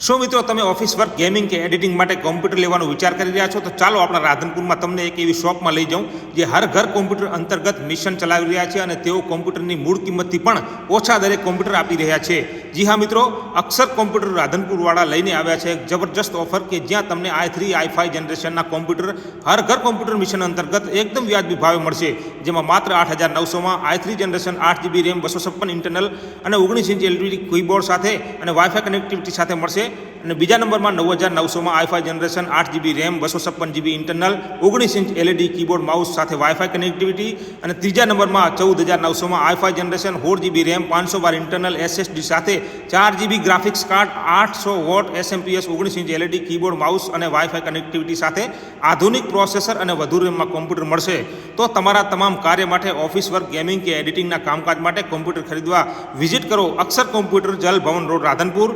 શું મિત્રો તમે ઓફિસ વર્ક ગેમિંગ કે એડિટિંગ માટે કોમ્પ્યુટર લેવાનો વિચાર કરી રહ્યા છો? તો ચાલો આપણા રાધનપુરમાં તમને એક એવી શોપમાં લઈ જાઉં જે હર ઘર કોમ્પ્યુટર અંતર્ગત મિશન ચલાવી રહ્યા છે અને તેઓ કોમ્પ્યુટરની મૂળ કિંમતથી પણ ઓછા દરે કોમ્પ્યુટર આપી રહ્યા છે. જી હા મિત્રો, અક્ષર કોમ્પ્યુટર રાધનપુરવાળા લઈને આવ્યા છે એક જબરજસ્ત ઓફર કે જ્યાં તમને i3 i5 જનરેશનના કોમ્પ્યુટર હર ઘર કોમ્પ્યુટર મિશન અંતર્ગત એકદમ વ્યાજબી ભાવે મળશે. જેમાં માત્ર 8,900માં i3 generation 8GB RAM 256 internal અને 19 ઇંચ એલઈડી કીબોર્ડ સાથે અને વાઈફાઈ કનેક્ટિવિટી સાથે મળશે. અને બીજા નંબરમાં 9,900માં i5 generation 8GB RAM 256GB internal 19 inch LED keyboard mouse સાથે વાઈફાઈ કનેક્ટિવિટી. અને ત્રીજા નંબરમાં 14,900માં i5 generation 4GB RAM 512 internal SSD સાથે 4GB graphics card 800W SMPS 19 inch LED keyboard mouse અને વાઈફાઈ કનેક્ટિવિટી સાથે આધુનિક પ્રોસેસર અને વધુ રેમમાં કોમ્પ્યુટર મળશે. તો તમારા તમામ કાર્ય માટે, ઓફિસ વર્ક, ગેમિંગ કે એડિટિંગના કામકાજ માટે કોમ્પ્યુટર ખરીદવા વિઝિટ કરો અક્ષર કોમ્પ્યુટર, જલ ભવન રોડ, રાધનપુર.